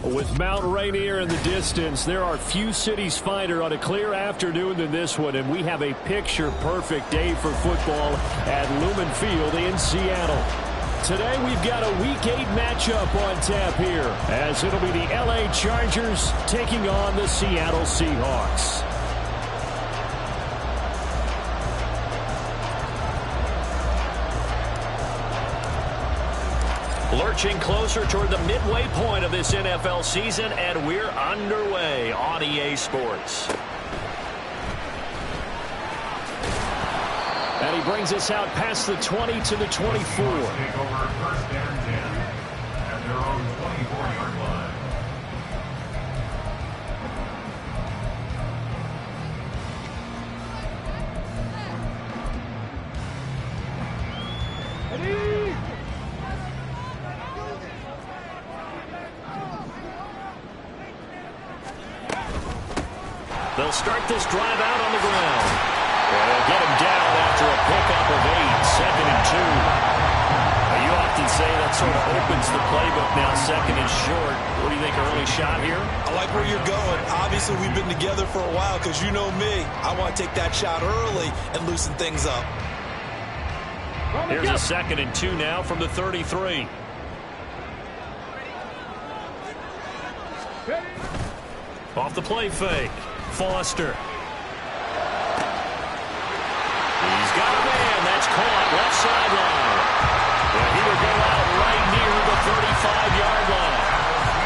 With Mount Rainier in the distance, there are few cities finer on a clear afternoon than this one, and we have a picture-perfect day for football at Lumen Field in Seattle. Today we've got a Week 8 matchup on tap here, as it'll be the LA Chargers taking on the Seattle Seahawks. Lurching closer toward the midway point of this NFL season, and we're underway on EA Sports. And he brings us out past the 20 to the 24. Take over first and 10 at their own 24-yard line. They'll start this drive out on the ground. And they'll get him down after a pickup of 8, 2nd and 2. Now, you often say that sort of opens the playbook now, 2nd and short. What do you think, early shot here? I like where you're going. Obviously, we've been together for a while because you know me. I want to take that shot early and loosen things up. Here's a 2nd and 2 now from the 33. Off the play fake. Foster. He's got a man. That's caught. Left sideline. And he will go out right near the 35-yard line.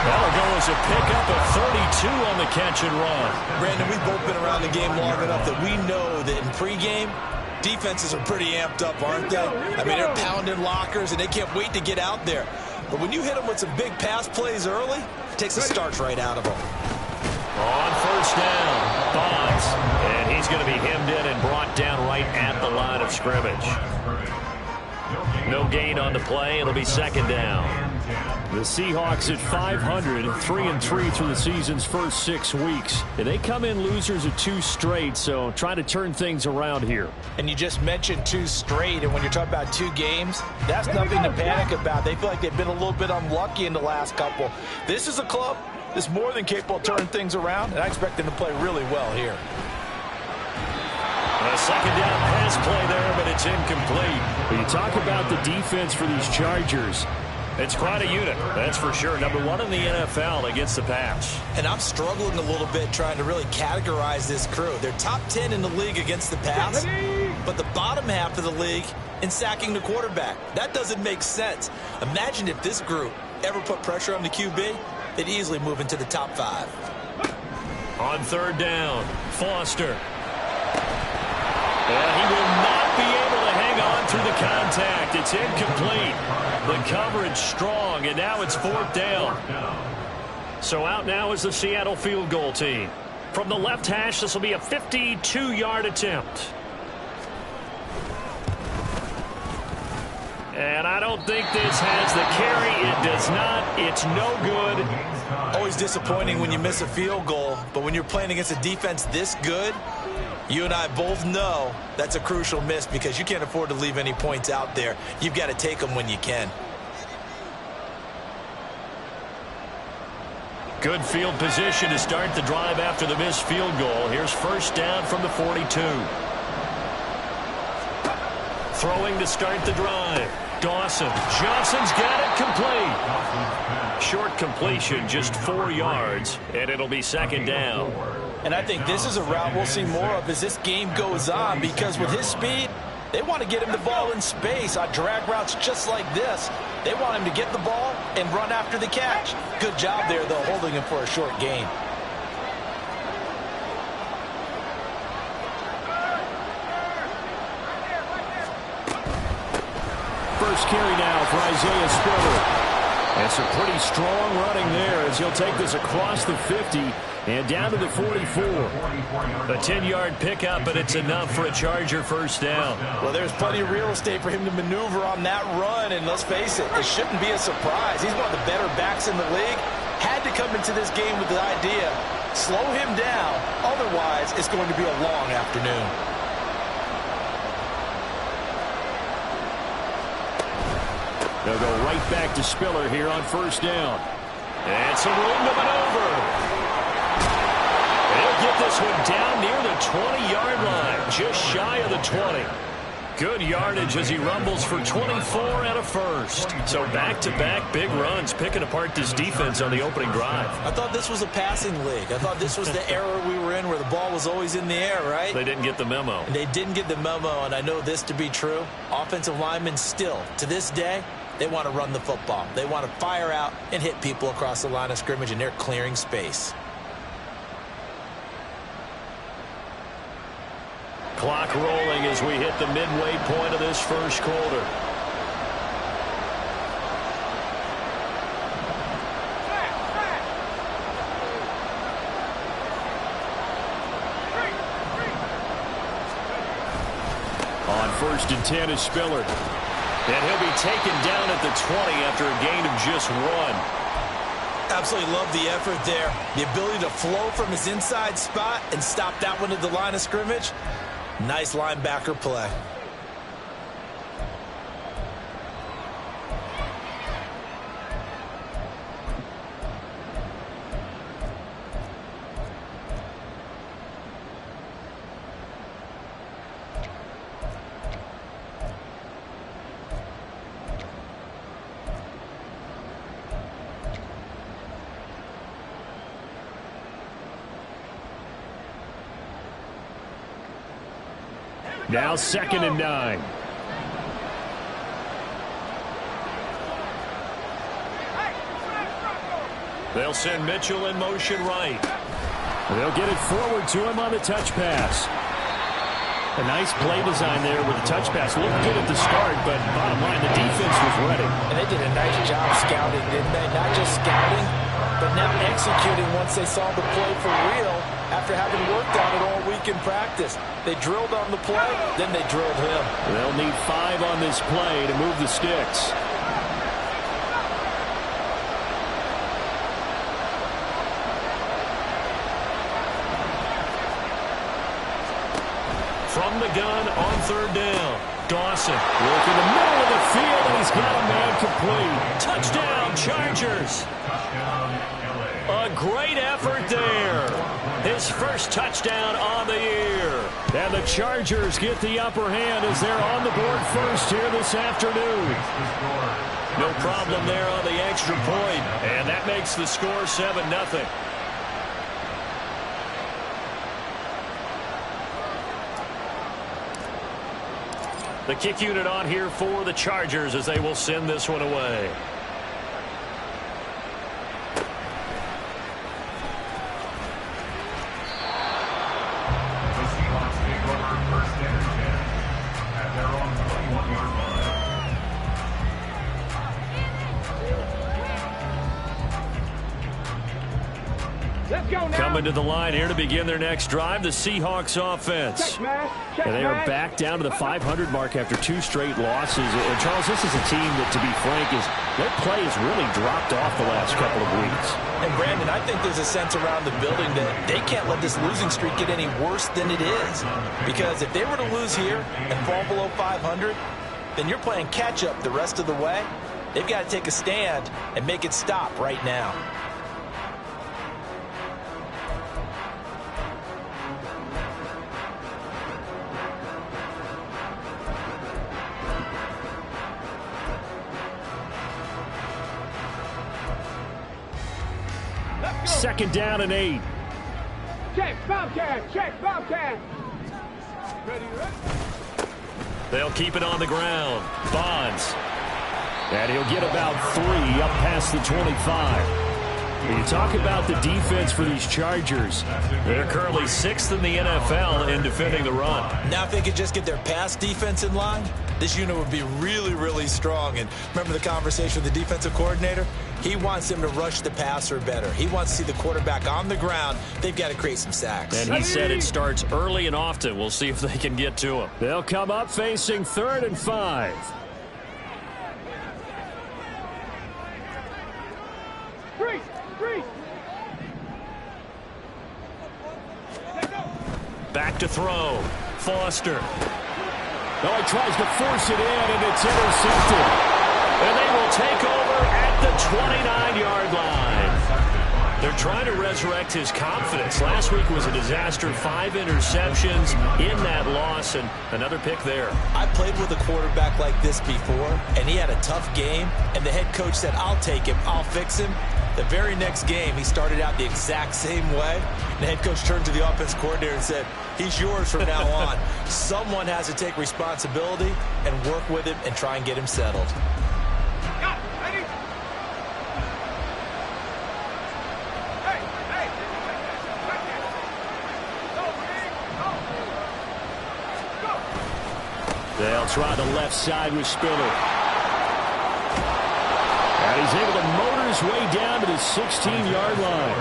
That'll go as a pickup of 32 on the catch and run. Brandon, we've both been around the game long enough that we know that in pregame, defenses are pretty amped up, aren't they? I mean, they're pounding lockers, and they can't wait to get out there. But when you hit them with some big pass plays early, it takes the starch right out of them. On first down, Bonds, and he's going to be hemmed in and brought down right at the line of scrimmage. No gain on the play. It'll be 2nd down. The Seahawks at 500, 3-3 through the season's first 6 weeks. And they come in losers of 2 straight, so trying to turn things around here. And you just mentioned 2 straight, and when you're talking about 2 games, that's nothing to panic about. They feel like they've been a little bit unlucky in the last couple. This is a club that's more than capable of turning things around, and I expect them to play really well here. A 2nd down pass play there, but it's incomplete. When you talk about the defense for these Chargers, it's quite a unit, that's for sure. Number 1 in the NFL against the pass. And I'm struggling a little bit trying to really categorize this crew. They're top 10 in the league against the pass, but the bottom half of the league in sacking the quarterback. That doesn't make sense. Imagine if this group ever put pressure on the QB, they'd easily move into the top 5. On 3rd down, Foster. And he will not be able to hang on through the contact. It's incomplete. The coverage strong, and now it's 4th down. So out now is the Seattle field goal team. From the left hash, this will be a 52-yard attempt. And I don't think this has the carry. It does not. It's no good. Always disappointing when you miss a field goal, but when you're playing against a defense this good, you and I both know that's a crucial miss because you can't afford to leave any points out there. You've got to take them when you can. Good field position to start the drive after the missed field goal. Here's 1st down from the 42. Throwing to start the drive. Dawson. Johnson's got it complete. Short completion, just 4 yards, and it'll be 2nd down. And I think this is a route we'll see more of as this game goes on, because with his speed, they want to get him the ball in space on drag routes just like this. They want him to get the ball and run after the catch. Good job there, though, holding him for a short gain. First carry now for Isaiah Spiller. And some pretty strong running there as he'll take this across the 50 and down to the 44. A 10-yard pickup, but it's enough for a Charger 1st down. Well, there's plenty of real estate for him to maneuver on that run, and let's face it, it shouldn't be a surprise. He's one of the better backs in the league. Had to come into this game with the idea, slow him down, otherwise it's going to be a long afternoon. They'll go right back to Spiller here on 1st down. And some room to maneuver. They'll get this one down near the 20-yard line, just shy of the 20. Good yardage as he rumbles for 24 and a first. So back-to-back big runs, picking apart this defense on the opening drive. I thought this was a passing league. I thought this was the era we were in where the ball was always in the air, right? They didn't get the memo. And they didn't get the memo, and I know this to be true. Offensive linemen still, to this day, they want to run the football. They want to fire out and hit people across the line of scrimmage, and they're clearing space. Clock rolling as we hit the midway point of this first quarter. On 1st and 10 is Spiller. And he'll be taken down at the 20 after a gain of just 1. Absolutely love the effort there. The ability to flow from his inside spot and stop that one at the line of scrimmage. Nice linebacker play. Now 2nd and 9. They'll send Mitchell in motion right. They'll get it forward to him on the touch pass. A nice play design there with the touch pass. Looked good at the start, but bottom line, the defense was ready. And they did a nice job scouting, didn't they? Not just scouting, but now executing once they saw the play for real after having worked on it all week in practice. They drilled on the play, then they drilled him. They'll need 5 on this play to move the sticks. From the gun on 3rd down. Dawson work in the middle of the field, and he's got a man complete. Touchdown, Chargers. A great effort there. His first touchdown on the year. And the Chargers get the upper hand as they're on the board first here this afternoon. No problem there on the extra point. And that makes the score 7-0. The kick unit on here for the Chargers as they will send this one away. The Seahawks take over 1st and 10 at their own 21-yard line. Let's go now. Coming to the line here to begin their next drive, the Seahawks offense. And they are back down to the 500 mark after 2 straight losses. And Charles, this is a team that, to be frank, their play has really dropped off the last couple of weeks. And Brandon, I think there's a sense around the building that they can't let this losing streak get any worse than it is. Because if they were to lose here and fall below 500, then you're playing catch-up the rest of the way. They've got to take a stand and make it stop right now. Second down and 8. Check, Bobcat, check, Bobcat. They'll keep it on the ground. Bonds. And he'll get about 3 up past the 25. When you talk about the defense for these Chargers, they're currently 6th in the NFL in defending the run. Now if they could just get their pass defense in line, this unit would be really, really strong. And remember the conversation with the defensive coordinator? He wants them to rush the passer better. He wants to see the quarterback on the ground. They've got to create some sacks. And he said it starts early and often. We'll see if they can get to him. They'll come up facing 3rd and 5. Back to throw. Foster. Oh, he tries to force it in, and it's intercepted. And they will take over at the 29-yard line. They're trying to resurrect his confidence. Last week was a disaster. 5 interceptions in that loss, and another pick there. I played with a quarterback like this before, and he had a tough game, and the head coach said, I'll take him, I'll fix him. The very next game, he started out the exact same way. The head coach turned to the offense coordinator and said, he's yours from now on. Someone has to take responsibility and work with him and try and get him settled. They'll try the left side with Spiller. And he's able to motor his way down to the 16-yard line.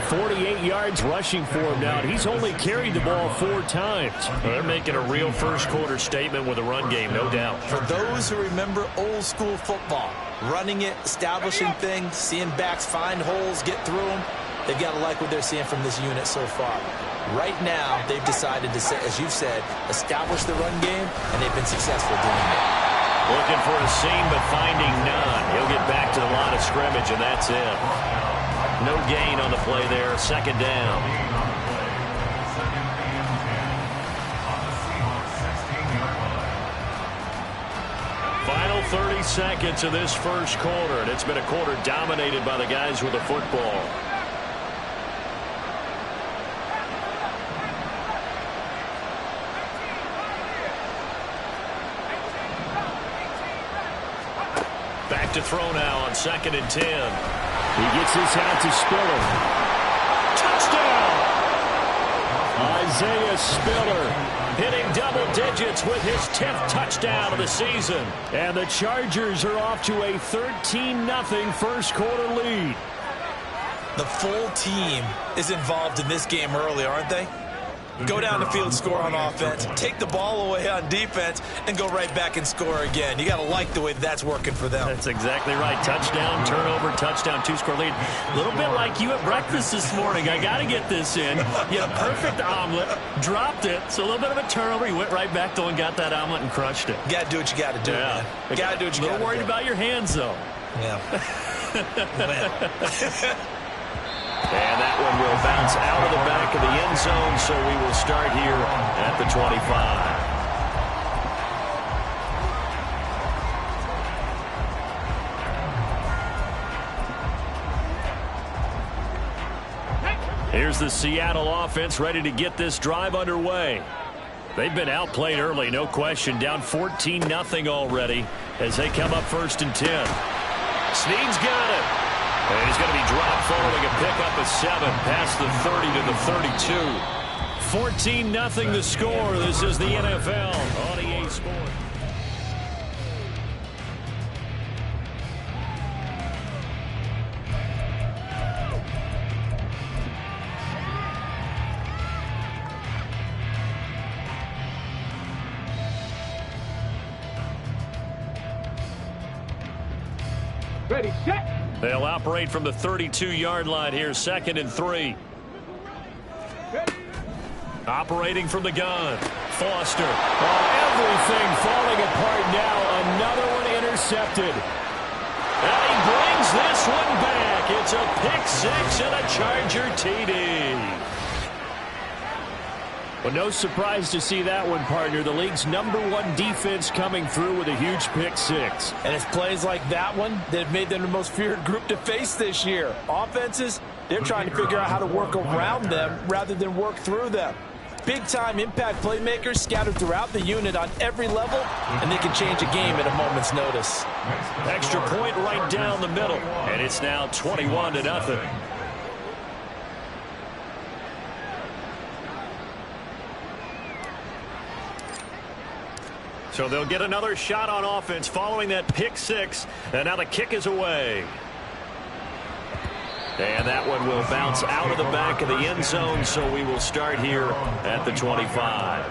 48 yards rushing for him now, and he's only carried the ball 4 times. Well, they're making a real first-quarter statement with a run game, no doubt. For those who remember old-school football, running it, establishing things, seeing backs find holes, get through them, they've got to like what they're seeing from this unit so far. Right now, they've decided to, as you've said, establish the run game, and they've been successful doing it. Looking for a seam, but finding none. He'll get back to the line of scrimmage, and that's it. No gain on the play there. Second down. Final 30 seconds of this first quarter, and it's been a quarter dominated by the guys with the football. Back to throw now on 2nd and 10. He gets this out to Spiller. Touchdown! Isaiah Spiller hitting double digits with his 10th touchdown of the season. And the Chargers are off to a 13-0 first quarter lead. The full team is involved in this game early, aren't they? Go down the field, score on offense, take the ball away on defense, and go right back and score again. You got to like the way that's working for them. That's exactly right. Touchdown, turnover, touchdown, 2-score lead. A little bit like you at breakfast this morning. I got to get this in. You had a perfect omelet, dropped it, so a little bit of a turnover. You went right back, though, and got that omelet and crushed it. You got to do what you got to do, man. You got to do what you got to do. A little worried about your hands, though. Yeah. And that one will bounce out of the back of the end zone, so we will start here at the 25. Here's the Seattle offense ready to get this drive underway. They've been outplayed early, no question. Down 14-0 already as they come up 1st and 10. Snead's got it. And he's going to be dropped following a pickup of 7 past the 30 to the 32. 14-0 the score. This is the NFL on EA Sports. Ready, set. They'll operate from the 32-yard line here, 2nd and 3. Operating from the gun. Foster. Oh, everything falling apart now. Another one intercepted. And he brings this one back. It's a pick 6 and a Charger TD. Well, no surprise to see that one, partner. The league's #1 defense coming through with a huge pick 6. And it's plays like that one that have made them the most feared group to face this year. Offenses, they're trying to figure out how to work around them rather than work through them. Big-time impact playmakers scattered throughout the unit on every level, and they can change a game at a moment's notice. Extra point right down the middle, and it's now 21-0. So they'll get another shot on offense following that pick 6, and now the kick is away. And that one will bounce out of the back of the end zone, so we will start here at the 25.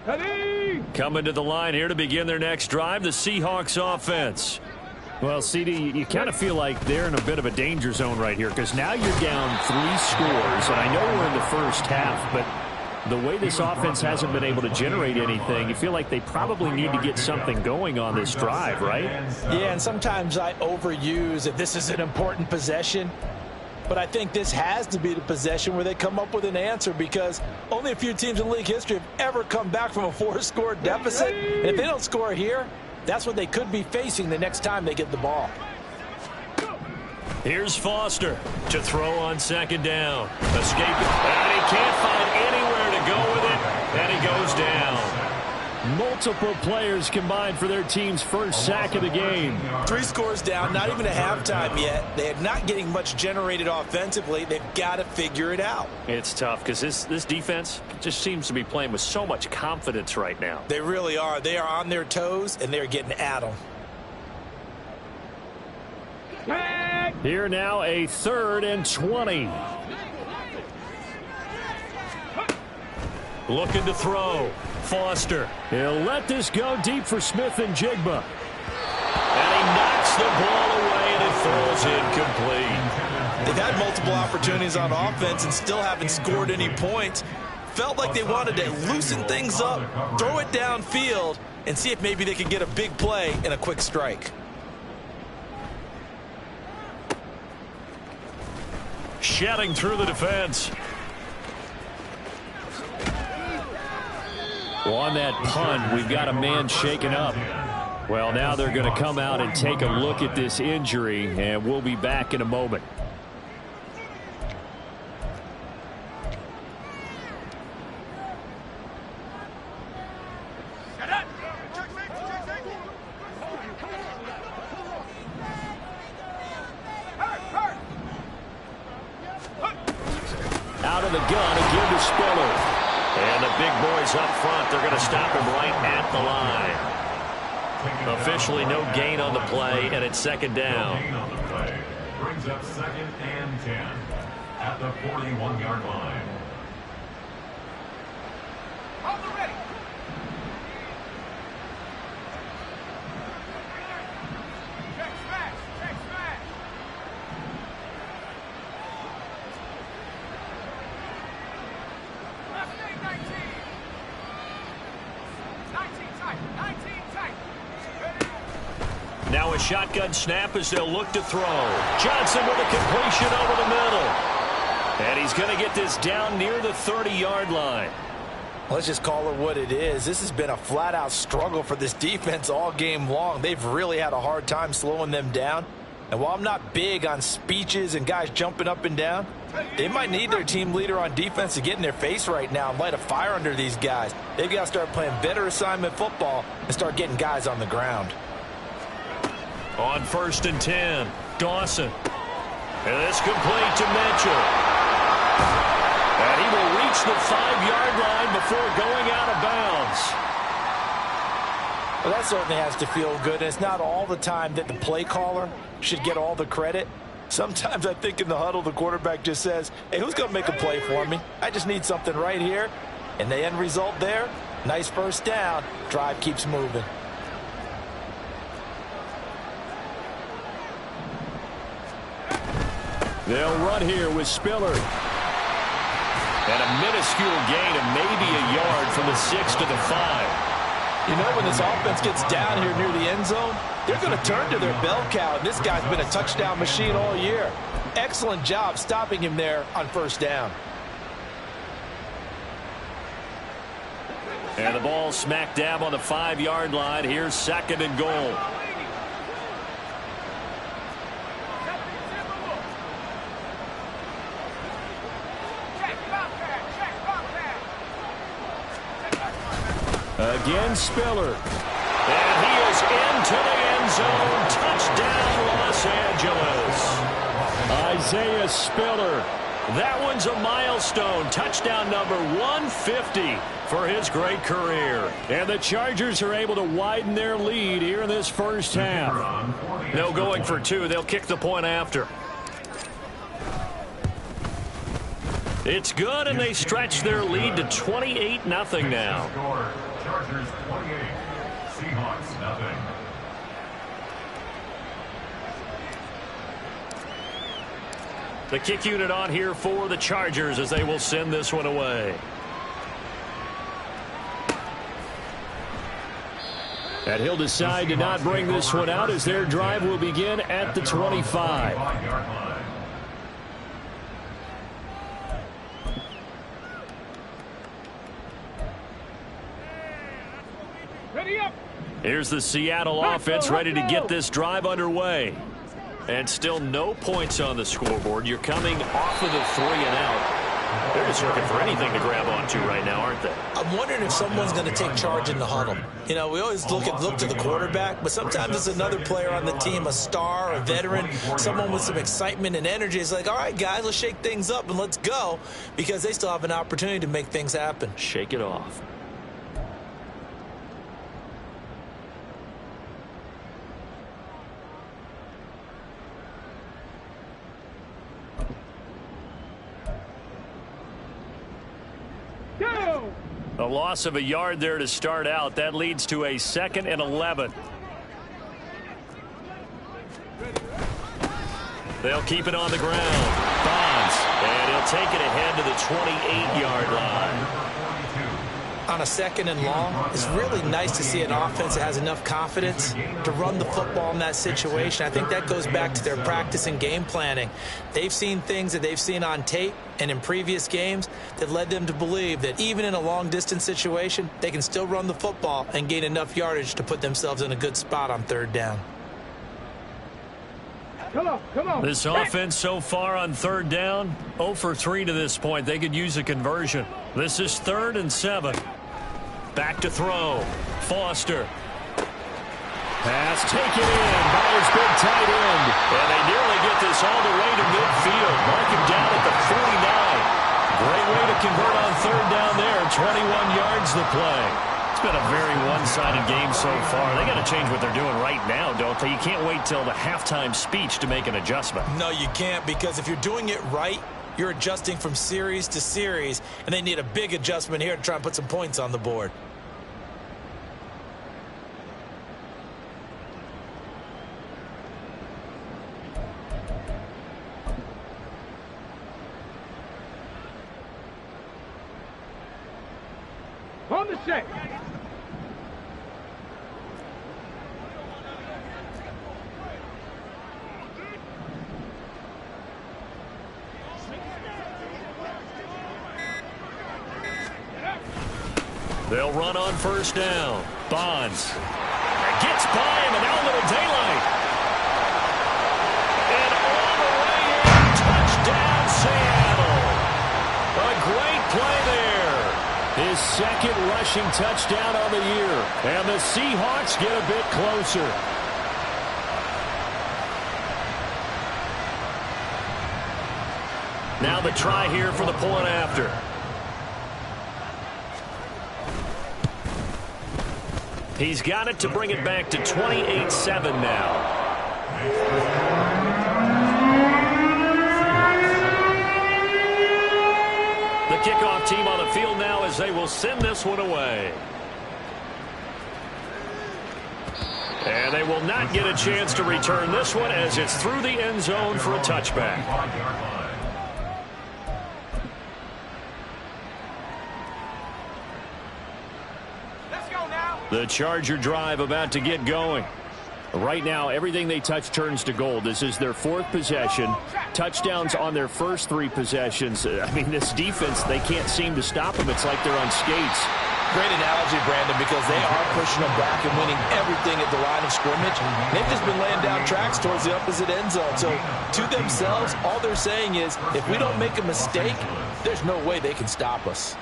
Ready. Coming to the line here to begin their next drive, the Seahawks offense. Well, CD, you kind of feel like they're in a bit of a danger zone right here because now you're down 3 scores, and I know we're in the first half, but The way this offense hasn't been able to generate anything, you feel like they probably need to get something going on this drive, right? Yeah, and sometimes I overuse that this is an important possession. But I think this has to be the possession where they come up with an answer, because only a few teams in league history have ever come back from a 4-score deficit. And if they don't score here, that's what they could be facing the next time they get the ball. Here's Foster to throw on second down. Escaping. And he can't find anywhere to go with it. And he goes down. Multiple players combined for their team's first sack of the game. 3 scores down, not even a halftime yet. They are not getting much generated offensively. They've got to figure it out. It's tough because this defense just seems to be playing with so much confidence right now. They really are. They are on their toes, and they're getting at them. Here now, a 3rd and 20. Looking to throw. Foster. He'll let this go deep for Smith and Jigba. And he knocks the ball away, and it falls incomplete. They've had multiple opportunities on offense and still haven't scored any points. Felt like they wanted to loosen things up, throw it downfield, and see if maybe they could get a big play and a quick strike. Shedding through the defense. Well, on that punt, we've got a man shaken up. Well, now they're going to come out and take a look at this injury, and we'll be back in a moment. Out of the gun, again to Spiller. And the big boys up front, they're going to stop him right at the line. Officially no gain on the play, and it's second down. Brings up 2nd and 10 at the 41-yard line. On the ready. Check smash. Check smash. Left leg 19. 19 tight. 19 tight. Now a shotgun snap as they'll look to throw. Johnson with a completion over the middle. And he's going to get this down near the 30-yard line. Let's just call it what it is. This has been a flat-out struggle for this defense all game long. They've really had a hard time slowing them down. And while I'm not big on speeches and guys jumping up and down, they might need their team leader on defense to get in their face right now and light a fire under these guys. They've got to start playing better assignment football and start getting guys on the ground. On 1st and 10, Dawson. And it's complete to Mitchell. And he will reach the 5-yard line before going out of bounds. Well, that certainly has to feel good. And it's not all the time that the play caller should get all the credit. Sometimes I think in the huddle, the quarterback just says, hey, who's going to make a play for me? I just need something right here. And the end result there, nice first down. Drive keeps moving. They'll run here with Spiller. And a minuscule gain of maybe a yard from the 6 to the 5. You know, when this offense gets down here near the end zone, they're going to turn to their bell cow. And this guy's been a touchdown machine all year. Excellent job stopping him there on 1st down. And the ball smack dab on the 5-yard line. Here's 2nd and goal. Again, Spiller. And he is into the end zone. Touchdown, Los Angeles. Isaiah Spiller. That one's a milestone. Touchdown number 150 for his great career. And the Chargers are able to widen their lead here in this first half. No going for 2. They'll kick the point after. It's good, and they stretch their lead to 28-0 now. Chargers 28, Seahawks nothing. The kick unit on here for the Chargers as they will send this one away. And he'll decide to not bring this one out as their drive will begin at the 25. Ready up. Here's the Seattle offense ready to get this drive underway. And still no points on the scoreboard. You're coming off of the 3-and-out. They're just looking for anything to grab onto right now, aren't they? I'm wondering if someone's going to take charge in the huddle. You know, we always look to the quarterback, but sometimes it's another player on the team, a star, a veteran, someone with some excitement and energy. It's like, all right, guys, let's shake things up and let's go, because they still have an opportunity to make things happen. Shake it off. A loss of a yard there to start out. That leads to a 2nd and 11. They'll keep it on the ground. Bonds. And he'll take it ahead to the 28-yard line. On a 2nd and long, it's really nice to see an offense that has enough confidence to run the football in that situation. I think that goes back to their practice and game planning. They've seen things that they've seen on tape and in previous games that led them to believe that even in a long-distance situation, they can still run the football and gain enough yardage to put themselves in a good spot on 3rd down. Come on. This offense so far on 3rd down, 0 for 3 to this point. They could use a conversion. This is 3rd and 7. Back to throw. Foster. Pass taken in by his big tight end. And they nearly get this all the way to midfield. Mark him down at the 49. Great way to convert on 3rd down there. 21 yards the play. It's been a very one-sided game so far. They got to change what they're doing right now, don't they? You can't wait till the halftime speech to make an adjustment. No, you can't, because if you're doing it right, you're adjusting from series to series, and they need a big adjustment here to try and put some points on the board. On the shake. They'll run on 1st down. Bonds. Gets by him, and now a little daylight. And all the way in. Touchdown, Seattle. A great play there. His 2nd rushing touchdown on the year. And the Seahawks get a bit closer. Now the try here for the point after. He's got it to bring it back to 28-7 now. The kickoff team on the field now as they will send this one away. And they will not get a chance to return this one as it's through the end zone for a touchback. The Charger drive about to get going. Right now, everything they touch turns to gold. This is their 4th possession. Touchdowns on their first 3 possessions. I mean, this defense, they can't seem to stop them. It's like they're on skates. Great analogy, Brandon, because they are pushing them back and winning everything at the line of scrimmage. They've just been laying down tracks towards the opposite end zone. So, to themselves, all they're saying is, if we don't make a mistake, there's no way they can stop us.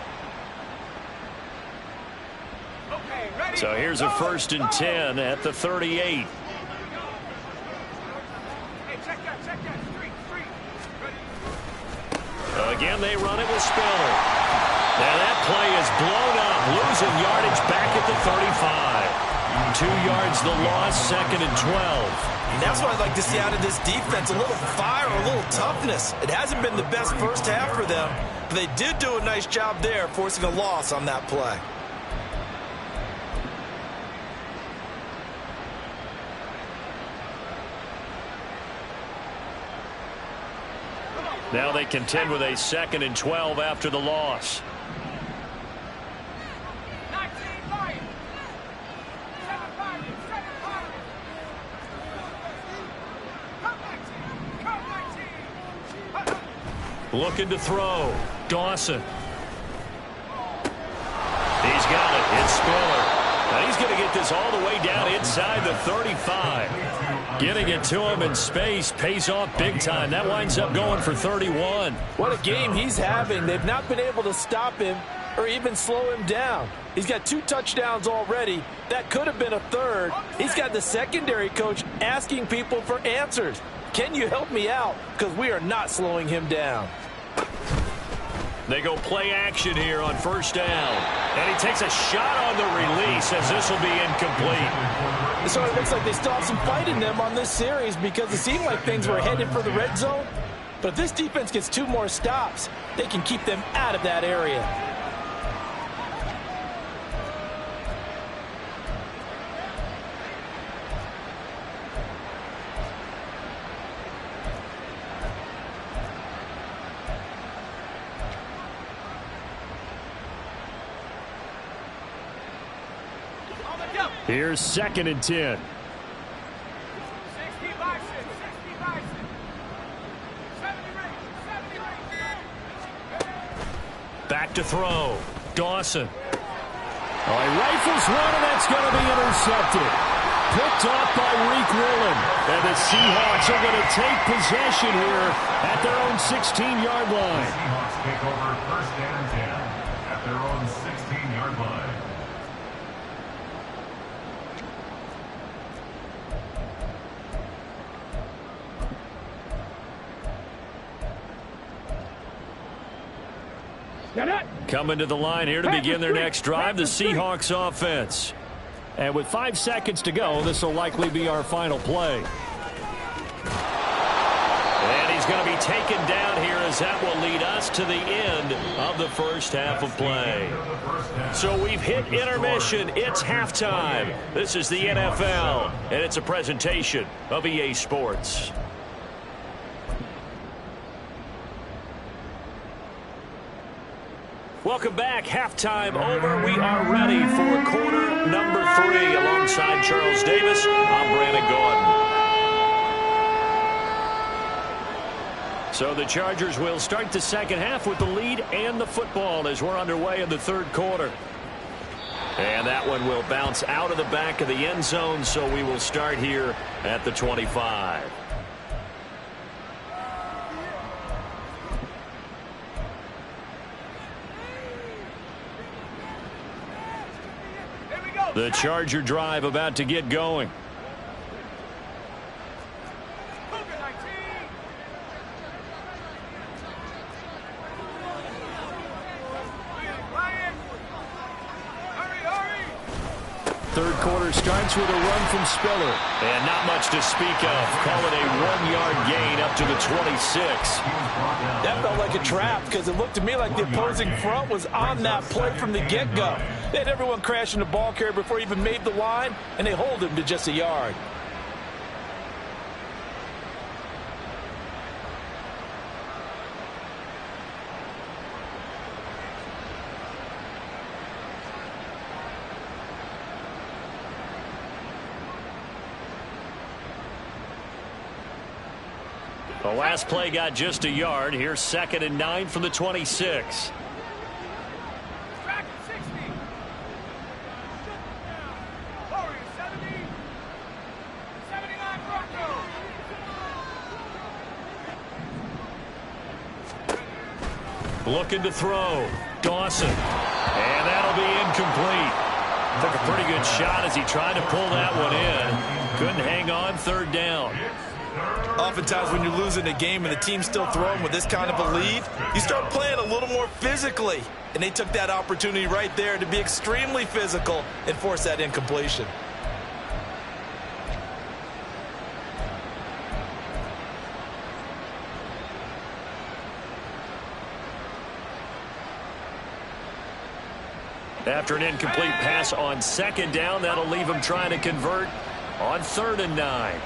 So here's a 1st and 10 at the 38. Hey, check that. Street. Again, they run it with Spiller. And that play is blown up, losing yardage back at the 35. 2 yards the loss, 2nd and 12. And that's what I'd like to see out of this defense, a little fire, a little toughness. It hasn't been the best first half for them, but they did do a nice job there, forcing a loss on that play. Now they contend with a 2nd and 12 after the loss. 19 Lions. 7-5 Looking to throw. Dawson. He's got it. It's Spiller. Now he's going to get this all the way down inside the 35. Getting it to him in space pays off big time. That winds up going for 31. What a game he's having. They've not been able to stop him or even slow him down. He's got 2 touchdowns already. That could have been a third. He's got the secondary coach asking people for answers. Can you help me out? Because we are not slowing him down. They go play action here on first down. And he takes a shot on the release as this will be incomplete. So it looks like they still have some fight in them on this series because it seemed like things were headed for the red zone. But if this defense gets 2 more stops, they can keep them out of that area. Here's 2nd and 10. 60 Bison, 60 Bison. 70 range. Back to throw. Dawson. Oh, he rifles one, and that's going to be intercepted. Picked off by Reek Woolen. And the Seahawks are going to take possession here at their own 16-yard line. Seahawks take over first and 10 at their own 16-yard line. Coming to the line here to begin their next drive, the Seahawks offense. And with 5 seconds to go, this will likely be our final play. And he's going to be taken down here as that will lead us to the end of the first half of play. So we've hit intermission. It's halftime. This is the NFL, and it's a presentation of EA Sports. Welcome back. Halftime over. We are ready for quarter number 3. Alongside Charles Davis, I'm Brandon Gordon. So the Chargers will start the second half with the lead and the football as we're underway in the 3rd quarter. And that one will bounce out of the back of the end zone, so we will start here at the 25. The Charger drive about to get going. Third quarter starts with a run from Spiller. And not much to speak of. Call it a 1-yard gain up to the 26. That felt like a trap because it looked to me like the opposing front was on that play from the get-go. They had everyone crashing the ball carrier before he even made the line, and they hold him to just a yard. The last play got just a yard. Here's 2nd and 9 from the 26. Looking to throw. Dawson. And that'll be incomplete. Took a pretty good shot as he tried to pull that one in. Couldn't hang on. 3rd down. Oftentimes when you're losing a game and the team's still throwing with this kind of a lead, you start playing a little more physically. And they took that opportunity right there to be extremely physical and force that incompletion. After an incomplete pass on 2nd down, that'll leave him trying to convert on 3rd and 9.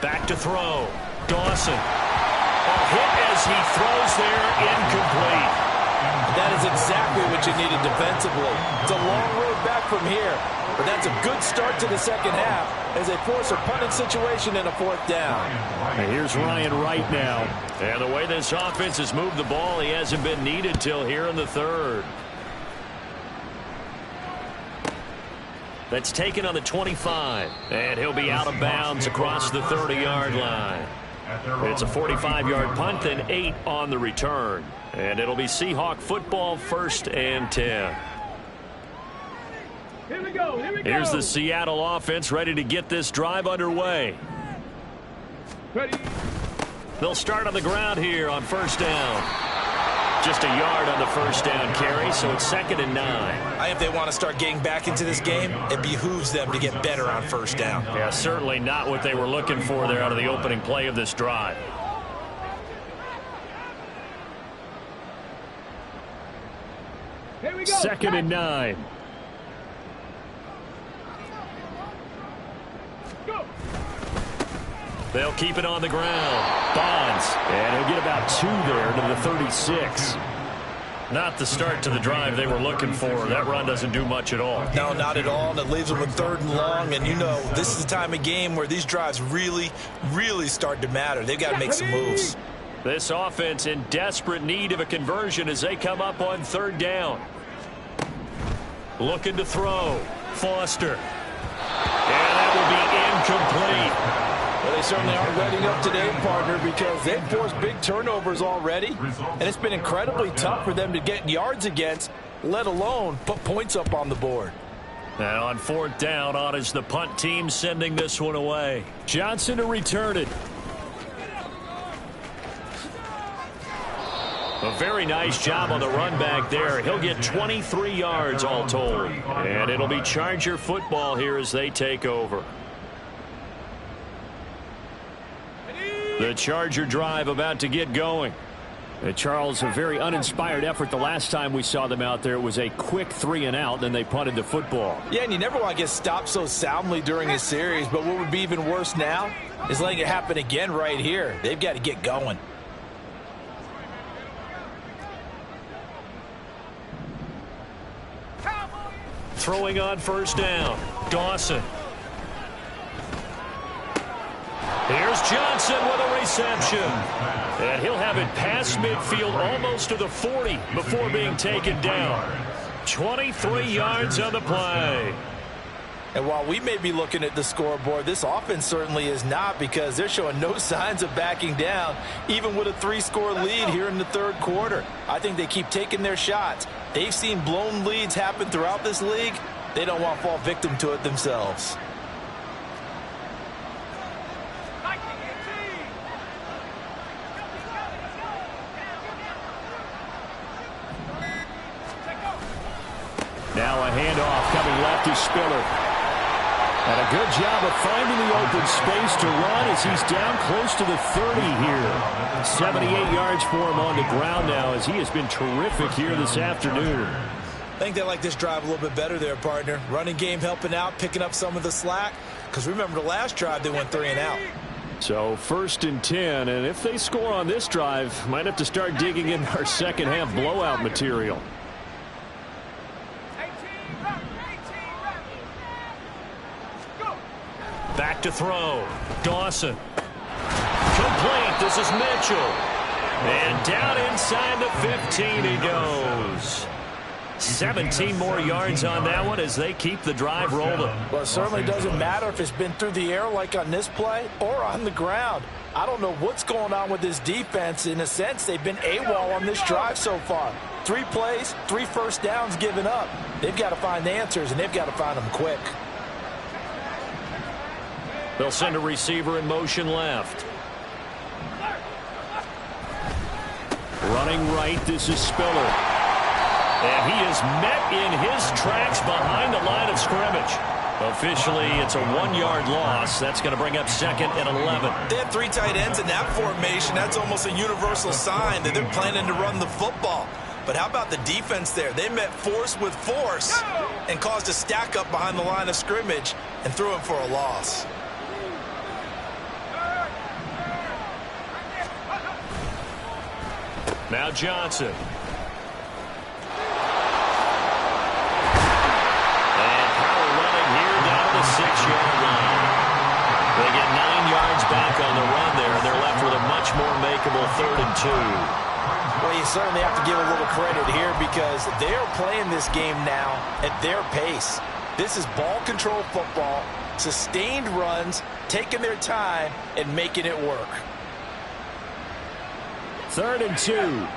Back to throw. Dawson. A hit as he throws there, incomplete. That is exactly what you needed defensively. It's a long road back from here, but that's a good start to the second half as they force a punting situation in a fourth down. And here's Ryan Wright now. And the way this offense has moved the ball, he hasn't been needed till here in the third. That's taken on the 25. And he'll be out of bounds across the 30-yard line. It's a 45-yard punt and 8 on the return. And it'll be Seahawk football, 1st and 10. Here we go. Here's the Seattle offense ready to get this drive underway. Ready. They'll start on the ground here on 1st down. Just a yard on the 1st down carry, so it's 2nd and 9. If they want to start getting back into this game, it behooves them to get better on 1st down. Yeah, certainly not what they were looking for there out of the opening play of this drive. Here we go. 2nd and 9. Go. They'll keep it on the ground. Bonds. And he'll get about 2 there to the 36. Not the start to the drive they were looking for. That run doesn't do much at all. No, not at all, and it leaves them with 3rd and long. And, you know, this is the time of game where these drives really, really start to matter. They've got to make some moves. This offense in desperate need of a conversion as they come up on 3rd down. Looking to throw. Foster. And that will be incomplete. Well, they certainly aren't letting up today, partner, because they've forced big turnovers already, and it's been incredibly tough for them to get yards against, let alone put points up on the board. And on 4th down, on is the punt team sending this one away. Johnson to return it. A very nice job on the run back there. He'll get 23 yards all told. And it'll be Charger football here as they take over. The Charger drive about to get going. Charles, a very uninspired effort the last time we saw them out there. It was a quick 3 and out, then they punted the football. Yeah, and you never want to get stopped so soundly during a series, but what would be even worse now is letting it happen again right here. They've got to get going. Throwing on 1st down. Dawson. Here's Johnson with a reception. And he'll have it past midfield almost to the 40 before being taken down. 23 yards on the play. And while we may be looking at the scoreboard, this offense certainly is not, because they're showing no signs of backing down, even with a 3-score lead here in the 3rd quarter. I think they keep taking their shots. They've seen blown leads happen throughout this league. They don't want to fall victim to it themselves. Now a handoff coming left to Spiller. And a good job of finding the open space to run as he's down close to the 30 here. 78 yards for him on the ground now as he has been terrific here this afternoon. I think they like this drive a little bit better there, partner. Running game helping out, picking up some of the slack. Because remember the last drive, they went 3 and out. So 1st and 10, and if they score on this drive, might have to start digging in our second half blowout material. Back to throw. Dawson. Complete. This is Mitchell. And down inside the 15 he goes. 17 more yards on that one as they keep the drive rolling. Well, it certainly doesn't matter if it's been through the air like on this play or on the ground. I don't know what's going on with this defense. In a sense, they've been AWOL on this drive so far. 3 plays, 3 first downs given up. They've got to find answers, and they've got to find them quick. They'll send a receiver in motion left. Running right, this is Spiller. And he is met in his tracks behind the line of scrimmage. Officially, it's a 1-yard loss. That's going to bring up 2nd and 11. They have 3 tight ends in that formation. That's almost a universal sign that they're planning to run the football. But how about the defense there? They met force with force and caused a stack up behind the line of scrimmage and threw him for a loss. Now Johnson. unmistakable 3rd and 2. Well, you certainly have to give a little credit here because they're playing this game now at their pace. This is ball control football, sustained runs, taking their time, and making it work. 3rd and 2.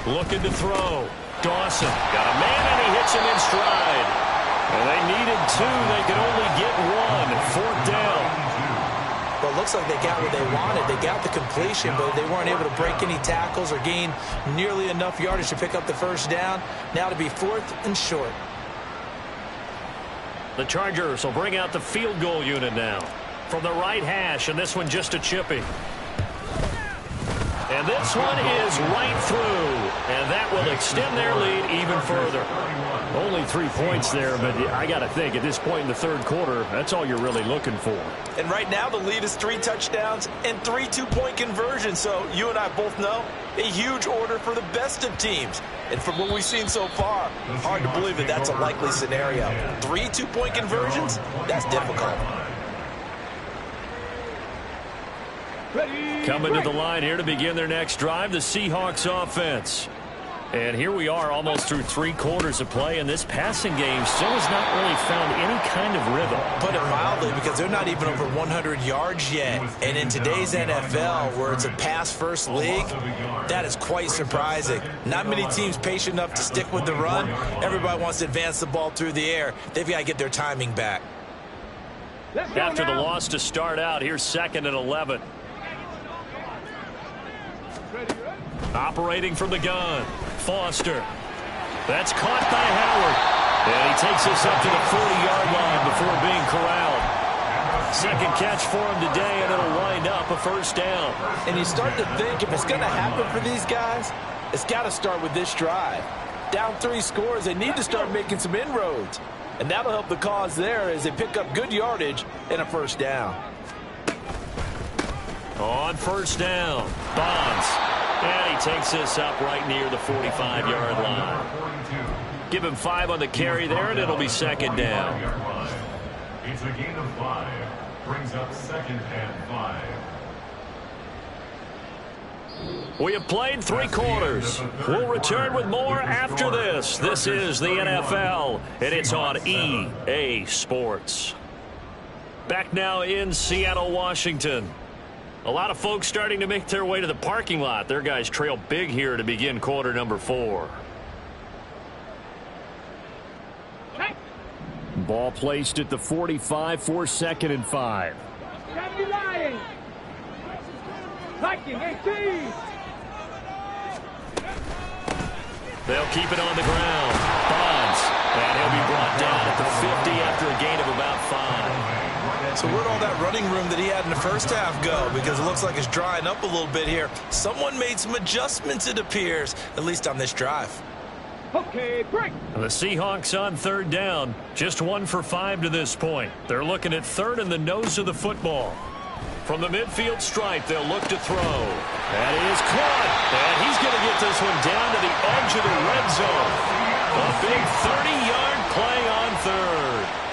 Looking to throw. Dawson got a man, and he hits him in stride. And they needed 2. They could only get 1. 4th down. Well, it looks like they got what they wanted. They got the completion, but they weren't able to break any tackles or gain nearly enough yardage to pick up the 1st down. Now to be 4th and short. The Chargers will bring out the field goal unit now. From the right hash, and this one just a chippy. And this one is right through. And that will extend their lead even further. Only 3 points there, but I got to think at this point in the 3rd quarter, that's all you're really looking for. And right now the lead is 3 touchdowns and 3 two-point conversions. So you and I both know a huge order for the best of teams. And from what we've seen so far, hard to believe that that's a likely scenario. 3 two-point conversions? That's difficult. Coming to the line here to begin their next drive, the Seahawks offense. And here we are almost through 3 quarters of play, and this passing game still has not really found any kind of rhythm. Put it mildly, because they're not even over 100 yards yet. And in today's NFL, where it's a pass-first league, that is quite surprising. Not many teams patient enough to stick with the run. Everybody wants to advance the ball through the air. They've got to get their timing back. After the loss to start out, here's 2nd and 11. Operating from the gun, Foster. That's caught by Howard. And he takes us up to the 40-yard line before being corralled. 2nd catch for him today, and it'll wind up a 1st down. And you start to think if it's going to happen for these guys, it's got to start with this drive. Down 3 scores, they need to start making some inroads. And that'll help the cause there as they pick up good yardage and a 1st down. On 1st down, Bonds. And he takes this up right near the 45-yard line. Give him 5 on the carry there, and it'll be 2nd down. It's a gain of 5. Brings up 2nd and 5. We have played 3 quarters. We'll return with more after this. This is the NFL, and it's on EA Sports. Back now in Seattle, Washington. A lot of folks starting to make their way to the parking lot. Their guys trail big here to begin quarter number 4. Ball placed at the 45 for 2nd and 5. They'll keep it on the ground. Bonds. And he'll be brought down at the 50 after a gain of about 5. So where'd all that running room that he had in the 1st half go? Because it looks like it's drying up a little bit here. Someone made some adjustments, it appears, at least on this drive. Okay, break. The Seahawks on 3rd down. Just 1 for 5 to this point. They're looking at 3rd and the nose of the football. From the midfield stripe, they'll look to throw. That is caught. And he's going to get this one down to the edge of the red zone. A big 30-yard play on 3rd.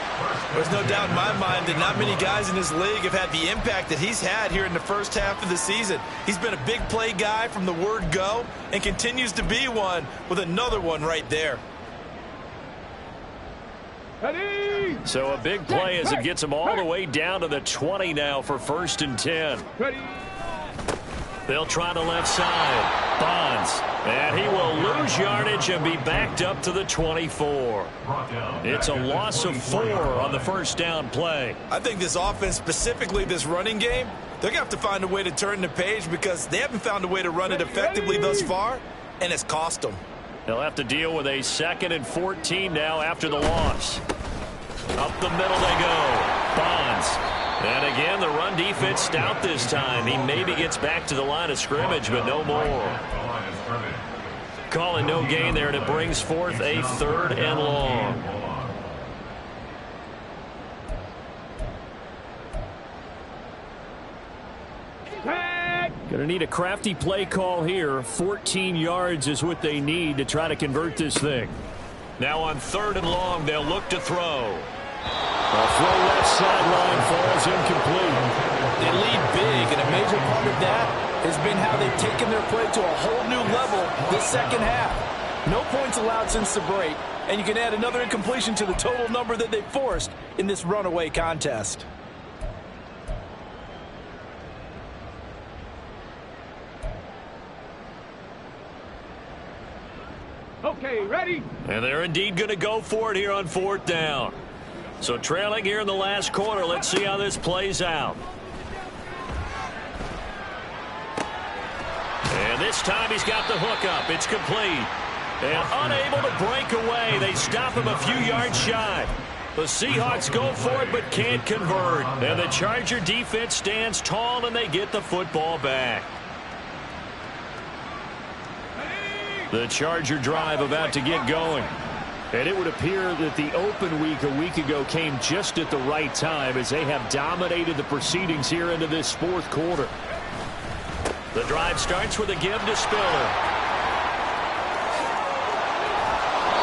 There's no doubt in my mind that not many guys in this league have had the impact that he's had here in the 1st half of the season. He's been a big play guy from the word go and continues to be one with another one right there. Ready. So a big play as it gets him all the way down to the 20 now for 1st and 10. Ready. They'll try the left side. Bonds. And he will lose yardage and be backed up to the 24. It's a loss of 4 on the 1st down play. I think this offense, specifically this running game, they're going to have to find a way to turn the page because they haven't found a way to run it effectively thus far, and it's cost them. They'll have to deal with a 2nd and 14 now after the loss. Up the middle they go. Bonds. And again, the run defense stout this time. He maybe gets back to the line of scrimmage, but no more. Calling no gain there, and it brings forth a 3rd and long. Tag, Going to need a crafty play call here. 14 yards is what they need to try to convert this thing. Now on 3rd and long, they'll look to throw. A throw left sideline falls incomplete. They lead big, and a major part of that has been how they've taken their play to a whole new level this second half. No points allowed since the break, and you can add another incompletion to the total number that they forced in this runaway contest. Okay, ready? And they're indeed going to go for it here on 4th down. So trailing here in the last quarter. Let's see how this plays out. And this time he's got the hook up. It's complete. And unable to break away. They stop him a few yards shy. The Seahawks go for it but can't convert. And the Charger defense stands tall and they get the football back. The Charger drive about to get going. And it would appear that the open week a week ago came just at the right time as they have dominated the proceedings here into this 4th quarter. The drive starts with a give to Spiller.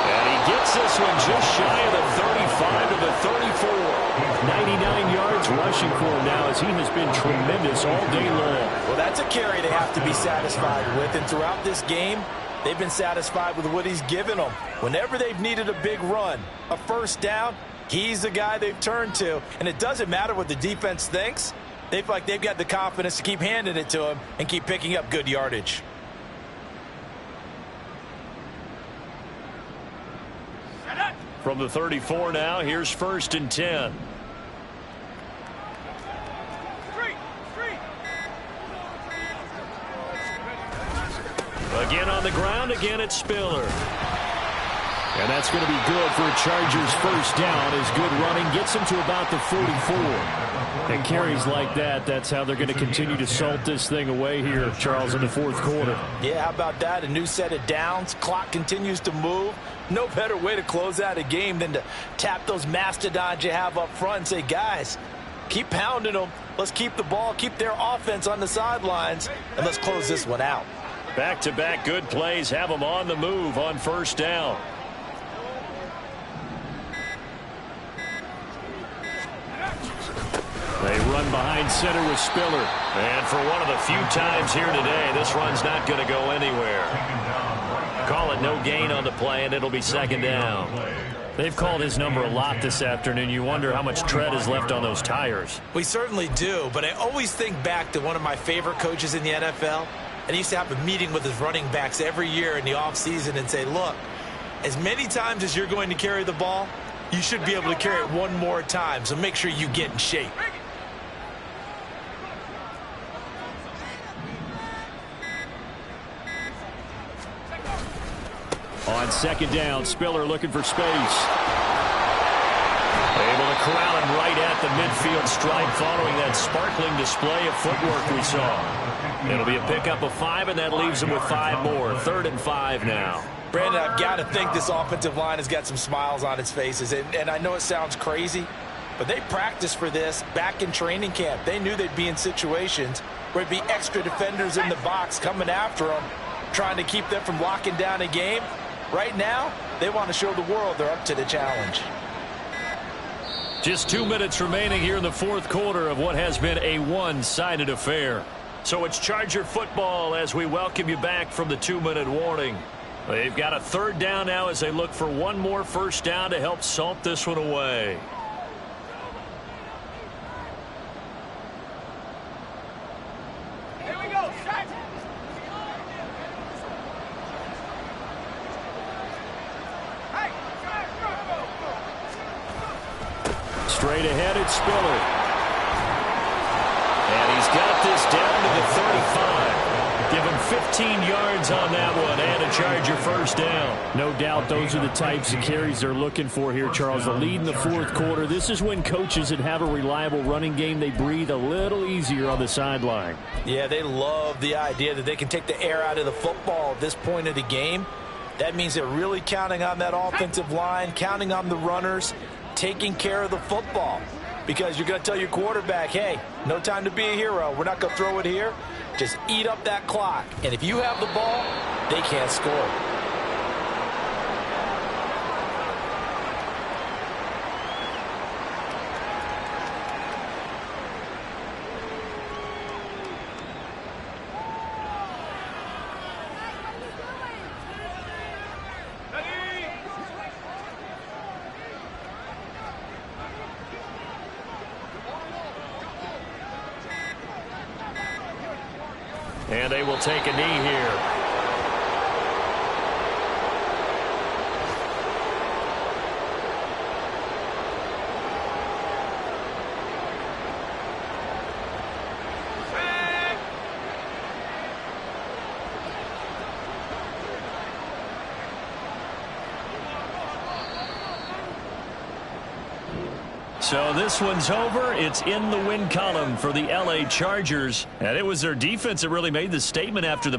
And he gets this one just shy of the 35 to the 34. 99 yards rushing for him now as he has been tremendous all day long. Well, that's a carry they have to be satisfied with, and throughout this game, they've been satisfied with what he's given them. Whenever they've needed a big run, a first down, he's the guy they've turned to. And it doesn't matter what the defense thinks. They feel like they've got the confidence to keep handing it to him and keep picking up good yardage. From the 34 now, here's 1st and 10. Again on the ground, again it's Spiller. And that's going to be good for a Chargers first down as good running gets them to about the 44. And carries like that, that's how they're going to continue to salt this thing away here, Charles, in the 4th quarter. Yeah, how about that? A new set of downs. Clock continues to move. No better way to close out a game than to tap those mastodons you have up front and say, guys, keep pounding them. Let's keep the ball, keep their offense on the sidelines, and let's close this one out. Back-to-back good plays have them on the move on 1st down. They run behind center with Spiller. And for one of the few times here today, this run's not going to go anywhere. Call it no gain on the play, and it'll be 2nd down. They've called his number a lot this afternoon. You wonder how much tread is left on those tires. We certainly do, but I always think back to one of my favorite coaches in the NFL. And he used to have a meeting with his running backs every year in the offseason and say, look, as many times as you're going to carry the ball, you should be able to carry it one more time, so make sure you get in shape. On 2nd down, Spiller looking for space. Able to corral him right at the midfield stripe following that sparkling display of footwork we saw. It'll be a pickup of 5, and that leaves them with 5 more. 3rd and 5 now. Brandon, I've got to think this offensive line has got some smiles on its faces. And I know it sounds crazy, but they practiced for this back in training camp. They knew they'd be in situations where it'd be extra defenders in the box coming after them, trying to keep them from locking down a game. Right now, they want to show the world they're up to the challenge. Just 2 minutes remaining here in the 4th quarter of what has been a one-sided affair. So it's Charger football as we welcome you back from the 2-minute warning. They've got a 3rd down now as they look for one more first down to help salt this one away. Straight ahead, it's Spiller. And he's got this down to the 35. Give him 15 yards on that one and a Charger first down. No doubt those are the types of carries they're looking for here, Charles. The lead in the 4th quarter. This is when coaches that have a reliable running game, they breathe a little easier on the sideline. Yeah, they love the idea that they can take the air out of the football at this point of the game. That means they're really counting on that offensive line, counting on the runners, taking care of the football, because you're going to tell your quarterback, hey, no time to be a hero. We're not going to throw it here. Just eat up that clock. And if you have the ball, they can't score. And they will take a knee here. So this one's over. It's in the win column for the LA Chargers. And it was their defense that really made the statement after the